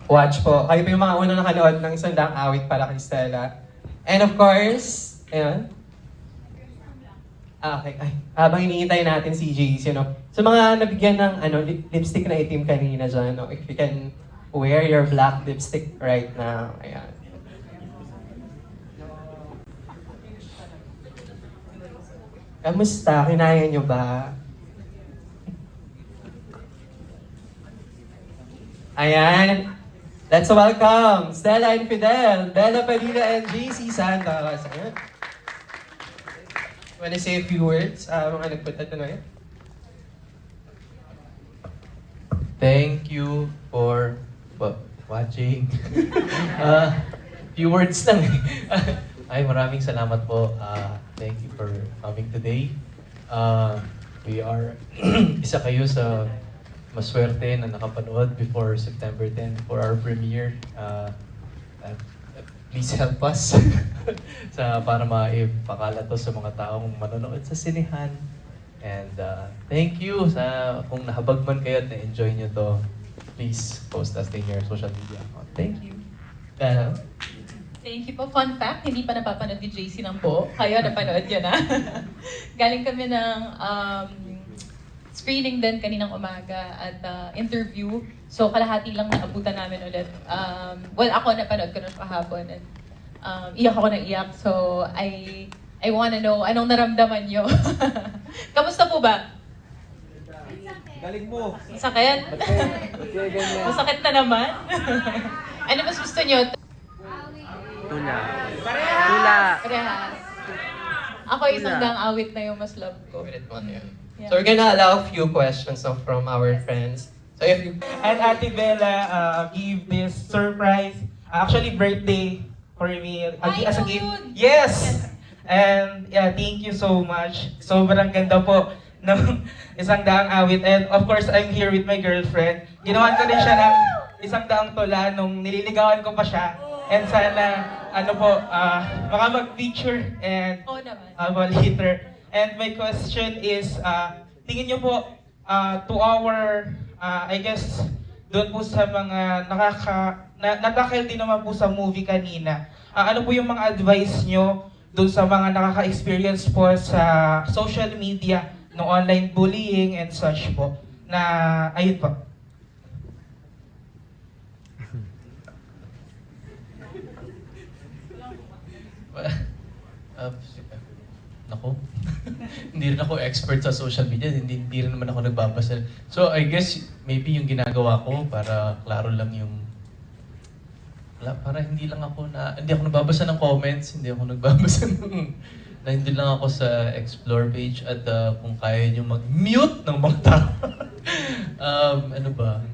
watch po. Kayo po yung mga unang nakanood ng isang daang awit para kay Stella. And of course, ayun. Okay. Ay, habang hinihintay natin si JC, no? Sa mga nabigyan ng lipstick na itim kanina dyan, no? If you can wear your black lipstick right now. Ayan. Kamusta? Kinaya nyo ba? Ayan. Let's welcome Stella and Fidel, Bella Padilla and JC Santos. Ayan. Wanna say a few words? Mga nagpunta tonight? Thank you for watching. Few words lang. Ay, maraming salamat po. Thank you for coming today. We are isa kayo sa maswerte na nakapanood before September 10 for our premiere. Please help us para maipakala to sa mga taong manonood sa sinehan. And thank you sa kung nahabag man kayo at na-enjoy nyo to. Please post us in your social media account. Thank you. Thank you po. Fun fact, hindi pa napapanood ni JC ng po. Kayo, napanood yun na. Galing kami ng screening din kaninang umaga at interview. So kalahati lang naabutan namin ulit. Well, ako napanood ko na siya kahapon. And, iyak ako na iyak. So I wanna know, anong naramdaman nyo? Kamusta po ba? Galing mo. Masakit? Masakit na naman? Ano mas gusto nyo? Tula. Tula. Parehas. Ako isang gang awit na yung mas love ko. Favorite one yun. Yeah. So we're gonna allow a few questions now from our friends. So if you... And Ate Bella give this surprise, actually birthday for me as a ikaw gift. yun. Yes! And yeah, thank you so much. Sobrang ganda po ng isang daang awit. And of course, I'm here with my girlfriend. Ginawan ko din siya ng isang daang tula nung nililigawan ko pa siya. And sana, baka mag-feature and Oo naman. later. And my question is, tingin niyo po, to our, I guess, doon po sa mga natakil din naman po sa movie kanina, ano po yung mga advice niyo doon sa mga nakaka-experience po sa social media, no online bullying and such po, na, ayun po. Nako. Hindi rin ako expert sa social media, hindi rin naman ako nagbabasa. So I guess maybe yung ginagawa ko para klaro lang yung para hindi ako nagbabasa ng comments, hindi ako nagbabasa hindi lang ako sa explore page at kung kaya niyo mag-mute ng mga tao. Ano ba?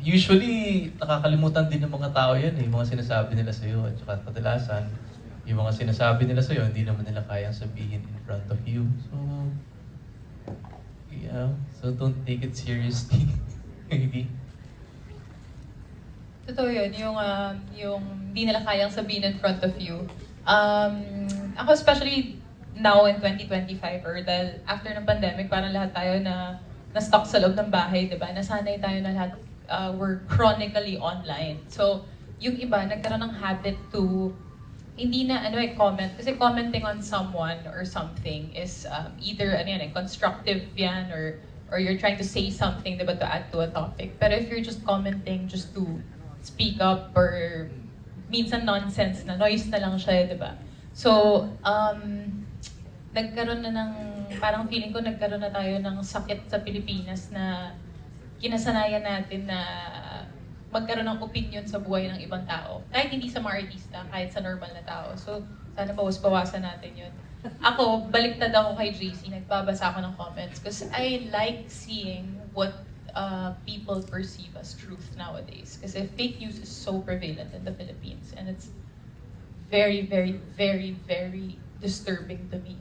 Usually nakakalimutan din ng mga tao yan yung mga sinasabi nila sa iyo at saka kadalasan yung mga sinasabi nila sa'yo, hindi naman nila kayang sabihin in front of you. So, yeah. So, don't take it seriously. Maybe. Totoo yun, yung hindi nila kayang sabihin in front of you. Ako especially now in 2025, or dahil after ng pandemic, parang lahat tayo na stuck sa loob ng bahay, di ba? Nasanay tayo na lahat, we're chronically online. So, yung iba, nagkaroon ng habit to hindi na comment, kasi commenting on someone or something is either constructive yan or you're trying to say something, diba, to add to a topic. Pero if you're just commenting just to speak up or minsan nonsense na, noise na lang siya, diba? So, nagkaroon na parang feeling ko nagkaroon na tayo ng sakit sa Pilipinas na kinasanayan natin na magkaroon ng opinion sa buhay ng ibang tao. Kahit hindi sa mga artista, kahit sa normal na tao. So, sana bawas-bawasan natin yun. Ako, baliktad ako kay JC, nagbabasa ako ng comments because I like seeing what people perceive as truth nowadays. Kasi fake news is so prevalent in the Philippines and it's very, very, very, very disturbing to me.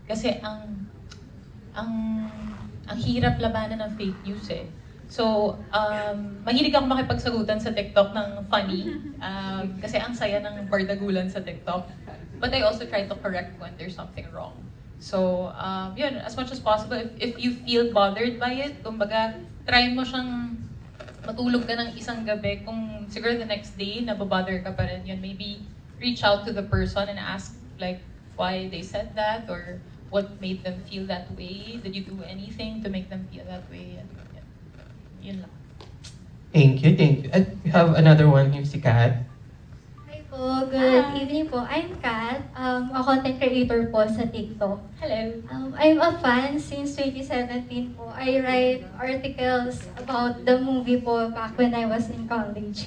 Kasi ang hirap labanan ng fake news eh. So, mahilig ako makipagsagutan sa TikTok ng funny kasi ang saya ng bardagulan sa TikTok. But I also try to correct when there's something wrong. So, yun, as much as possible, if you feel bothered by it, kumbaga, try mo siyang matulog ka ng isang gabi, kung siguro the next day, nababother ka pa rin yun, maybe reach out to the person and ask like why they said that or what made them feel that way. Did you do anything to make them feel that way? And, yun lang. Thank you, thank you. And we have another one here, si Kat. Hi po, good Hi. evening po. I'm Kat, a content creator po sa TikTok. Hello. I'm a fan since 2017 po. I write articles about the movie po back when I was in college.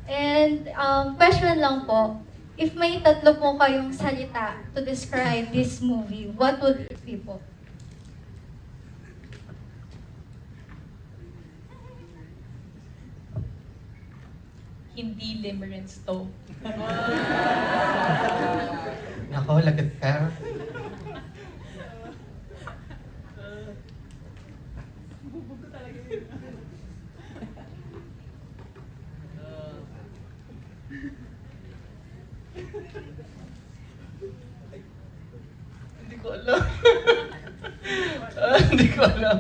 And question lang po, if may tatlo po kayong salita to describe this movie, what would it be po? Hindi limerence to. Nako, lagat ka. Hindi ko alam. Hindi ko alam.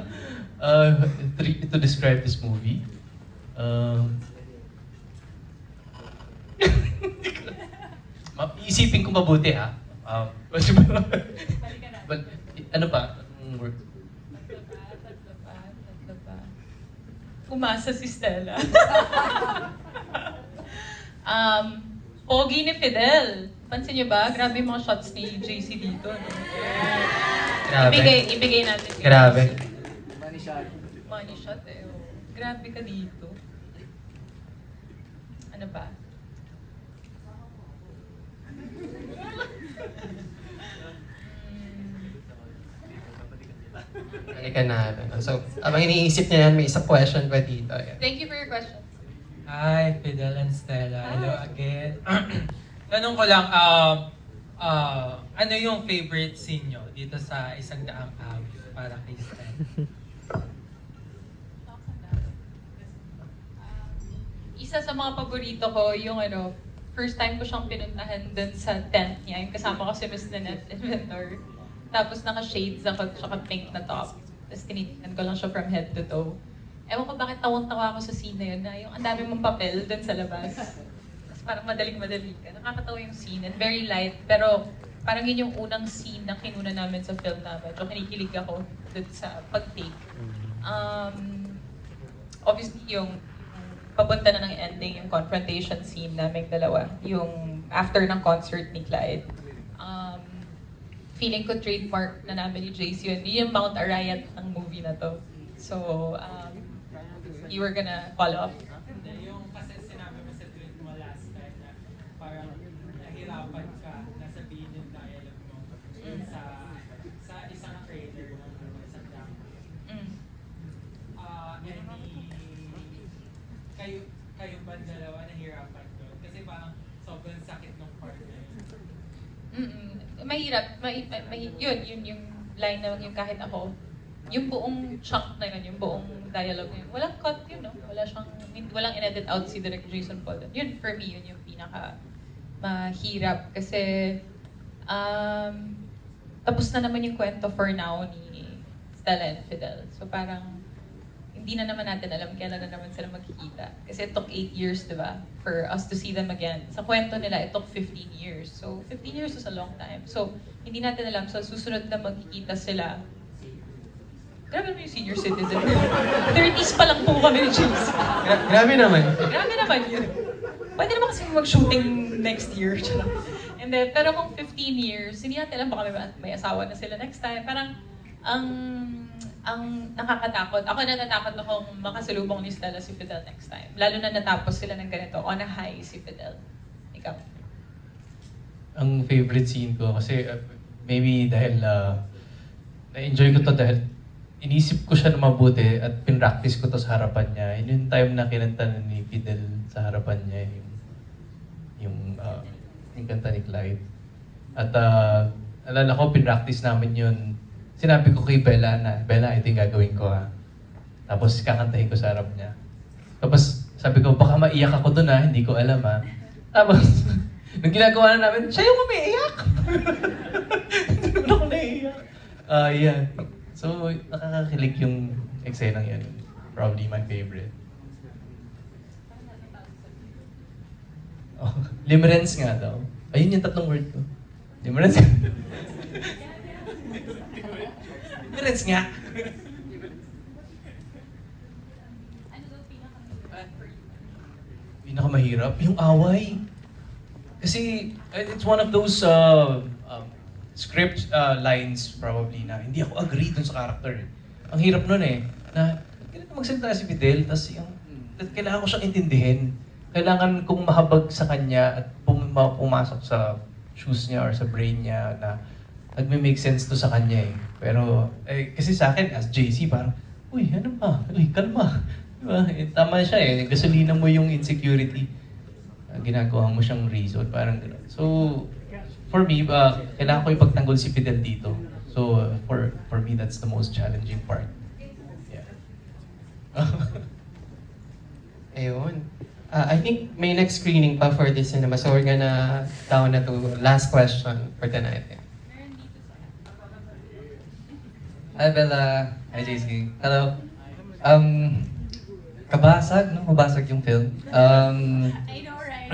To describe this movie. Isipin ko mabuti ha. But, ano pa? Anong word? Tatlo pa. Umasa si Stella. Pogi ni Fidel. Pansin niyo ba? Grabe yung mga shots ni JC dito. No? Grabe. Ibigay natin. kay Grabe. JC. Money shot eh. Oh. Grabe ka dito. Ano ba? Halika na. So, abang iniisip niya yan, may isang question pa dito. Ayan. Thank you for your question. Hi, Fidel and Stella. Hello Hi. again. Tanong ko lang, ano yung favorite scene nyo dito sa Isang Daang Awit para kay Stella? Isa sa mga paborito ko, yung first time ko siyang pinuntahan dun sa tent niya. Yung kasama ko si Miss Nanette Inventor. Tapos naka-shades ako, tsaka pink na top. Tapos tinitingnan ko lang siya from head to toe. Ewan ko bakit tawang-tawa ako sa scene na yun, na yung ang dami mong papel dun sa labas. Tapos parang madaling-madali ka. Nakakatawa yung scene and very light. Pero parang yun yung unang scene na kinuna namin sa film namin. So kinikilig ako dun sa pag-take. Obviously, yung papunta na ng ending, yung confrontation scene namin dalawa. Yung after ng concert ni Clyde. Feeling ko trademark na namin ni JC yun. Yun yung Mount Arayat ng movie na to. So, you were gonna follow up? Yung kasi sinabi mo sa tweet mo last time na parang nahirapan ka na sabihin yung dialogue mo sa isang trailer ng Isang Daang Awit. Kayo ba dalawa nahirapan doon? Kasi parang sobrang sakit ng part na yun. Mahirap. Yun yung line na yung kahit ako. Yung buong chunk na yun, yung buong dialogue na yun. Walang cut yun, no? Walang in-edit out si Direk Jason Paul. Yun, for me, yun yung pinaka mahirap. Kasi, tapos na naman yung kwento for now ni Stella and Fidel. So parang, hindi na naman natin alam kailan na naman sila magkikita. Kasi it took 8 years, di ba? For us to see them again. Sa kwento nila, it took 15 years. So, 15 years is a long time. So, hindi natin alam. So, susunod na magkikita sila. Grabe naman yung senior citizen. 30s pa lang po kami ni James. Grabe naman. Grabe naman yun. Pwede naman kasi mag-shooting next year. And then, pero kung 15 years, hindi natin alam baka may asawa na sila next time. Parang, ang nakakatakot. Ako natatakot akong makasalubong ni Stella si Fidel next time. Lalo na natapos sila ng ganito. On a high si Fidel. Ikaw. Ang favorite scene ko kasi maybe dahil na-enjoy ko to dahil inisip ko siya na mabuti at pinractice ko to sa harapan niya. Yun yung time na kinanta ni Fidel sa harapan niya yung kanta ni Clyde. At alala ko, pinractice namin yun. Sinabi ko kay Bella na, Bella, ito yung gagawin ko ha. Tapos kakantahin ko sa harap niya. Tapos sabi ko, baka maiyak ako dun ha, hindi ko alam ha. Tapos, nung ginagawa na namin, siya yung umiiyak! Hindi naman ako naiiyak. Yeah. So, nakakakilig yung eksenang yan. Probably my favorite. Limerence nga daw. Ayun yung tatlong word ko. Limerence. Limerence nga. Pinakamahirap, yung away. Kasi it's one of those script lines probably na hindi ako agree dun sa character. Ang hirap nun na ganito magsalita si Fidel, tapos yung kailangan ko siyang intindihin. Kailangan kong mahabag sa kanya at pumasok sa shoes niya or sa brain niya na nagme-make sense to sa kanya Pero kasi sa akin as JC parang, uy, ano ba? Uy, kalma. Diba? Tama siya gasolina mo yung insecurity. Ginagawa mo siyang reason, parang gano'n. So, for me, kailangan ko ipagtanggol si Fidel dito. So, for me, that's the most challenging part. Yeah. Ayun. I think may next screening pa for this cinema, so we're gonna down na to last question for tonight. Hi Bella. Hi JC. Hello. Kabasag, no? Mabasag yung film. I know, right?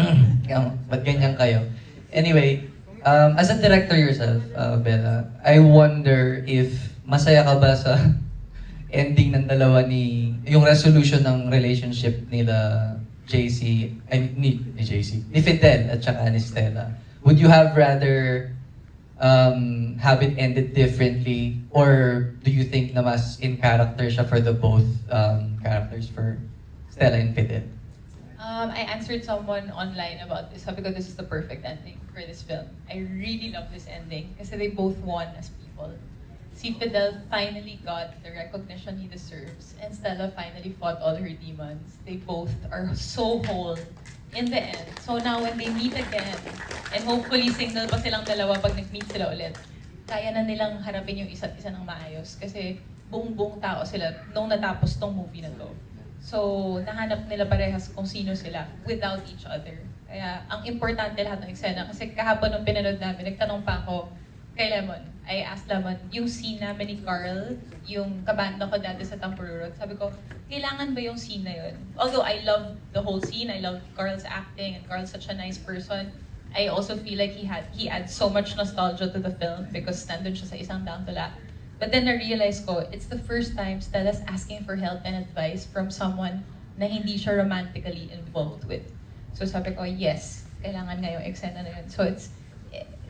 Ba't ganyan kayo? Anyway, as a director yourself, Bella, I wonder if masaya ka ba sa ending ng dalawa yung resolution ng relationship nila JC, ni Fidel at saka ni Stella. Would you have rather have it ended differently, or do you think na mas in character siya for the both characters, for Stella and Fidel? I answered someone online about this. Sabi ko, this is the perfect ending for this film. I really love this ending kasi they both won as people. Si Fidel finally got the recognition he deserves, and Stella finally fought all her demons. They both are so whole in the end. So now when they meet again, and hopefully single pa silang dalawa pag nag-meet sila ulit, kaya na nilang harapin yung isa't isa ng maayos kasi buong-buong tao sila nung natapos tong movie na to. So, nahanap nila parehas kung sino sila without each other. Kaya, ang importante lahat ng eksena. Kasi kahapon nung pinanood namin, nagtanong pa ako kay Lemon. I asked Lemon, yung scene namin ni Carl, yung kabanda ko dati sa Tampururot, sabi ko, kailangan ba yung scene na yun? Although I love the whole scene, I love Carl's acting, and Carl's such a nice person, I also feel like he adds so much nostalgia to the film because nandun siya sa isang dangtula. But then na-realize ko, it's the first time Stella's asking for help and advice from someone na hindi siya romantically involved with. So sabi ko, yes, kailangan nga yung eksena na yun. So it's,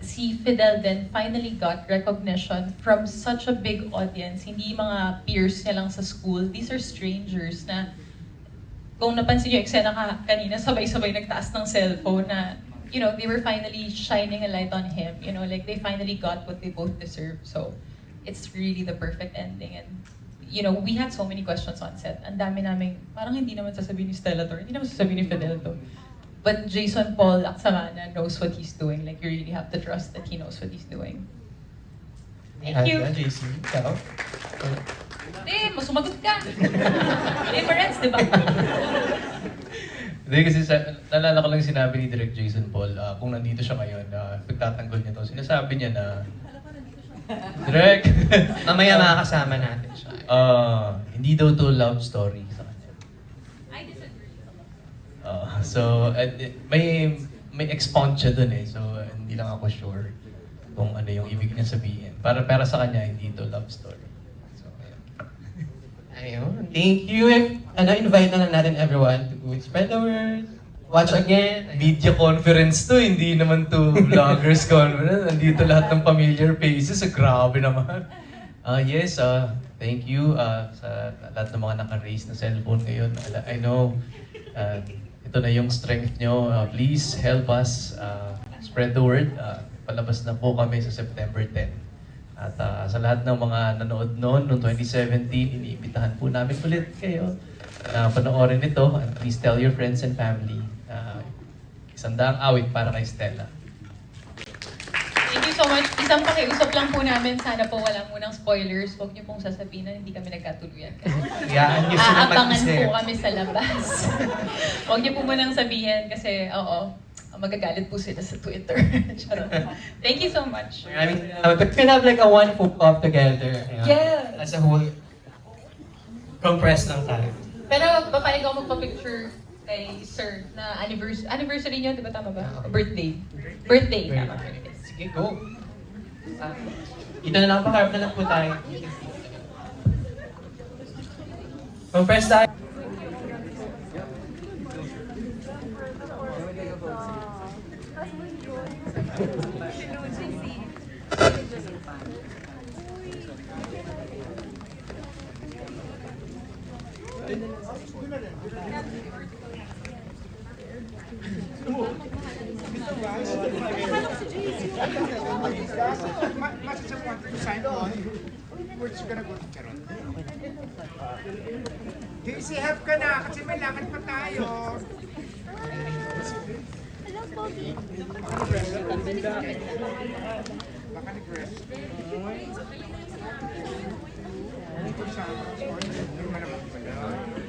si Fidel then finally got recognition from such a big audience. Hindi mga peers niya lang sa school. These are strangers na, kung napansin yung eksena kanina, sabay-sabay nagtaas ng cellphone na, you know, they were finally shining a light on him. You know, like they finally got what they both deserve. So, it's really the perfect ending. And, you know, we had so many questions on set. Ang dami naming, parang hindi naman sasabihin ni Stella to, hindi naman sasabihin ni Fidel to. But Jason Paul Aksamana knows what he's doing. Like, you really have to trust that he knows what he's doing. Thank you. JC, ikaw? Masumagot ka. Difference, di ba? Hindi kasi naalala ko lang sinabi ni Direk Jason Paul, kung nandito siya ngayon, pagtatanggol niya to, sinasabi niya na, Direk! Mamaya makakasama natin siya. Hindi daw to love story sa kanya. I disagree. So, may expound siya dun so hindi lang ako sure kung ano yung ibig niya sabihin. Para sa kanya, hindi to love story. So, Ayun. Thank you. Invite na lang natin everyone to spread the word. Watch again. Media conference to, hindi naman to vloggers conference. Nandito lahat ng familiar faces. Grabe naman. Yes, thank you sa lahat ng mga naka-raise na cellphone ngayon. I know, ito na yung strength nyo. Please help us spread the word. Palabas na po kami sa September 10. At sa lahat ng mga nanood noon, noong 2017, iniimbitahan po namin ulit kayo na panoorin ito. And please tell your friends and family. Isandang awit para kay Stella. Thank you so much. Isang pakiusap lang po namin. Sana po wala munang spoilers. Huwag niyo pong sasabihin na hindi kami nagkatuluyan. Yaan niyo sila Aabangan mag-isip. po kami sa labas. Huwag niyo po munang sabihin kasi, magagalit po sila sa Twitter. Charot. Thank you so much. Maraming salamat. But we can have like a one food off together. Yeah. As a whole, compressed ng time. Pero papayag ako magpa-picture kay Sir na anniversary niyo, di ba tama ba? Birthday. Birthday, tama. Birthday. Sige, go. Dito na lang, pakarap na lang po tayo. Mag-press tayo. Much as I wanted to sign on, we're just gonna go to Caron. JC, have ka na kasi may lakad pa tayo. Baka nag-rest. Hindi ko siya. Hindi mo naman pala.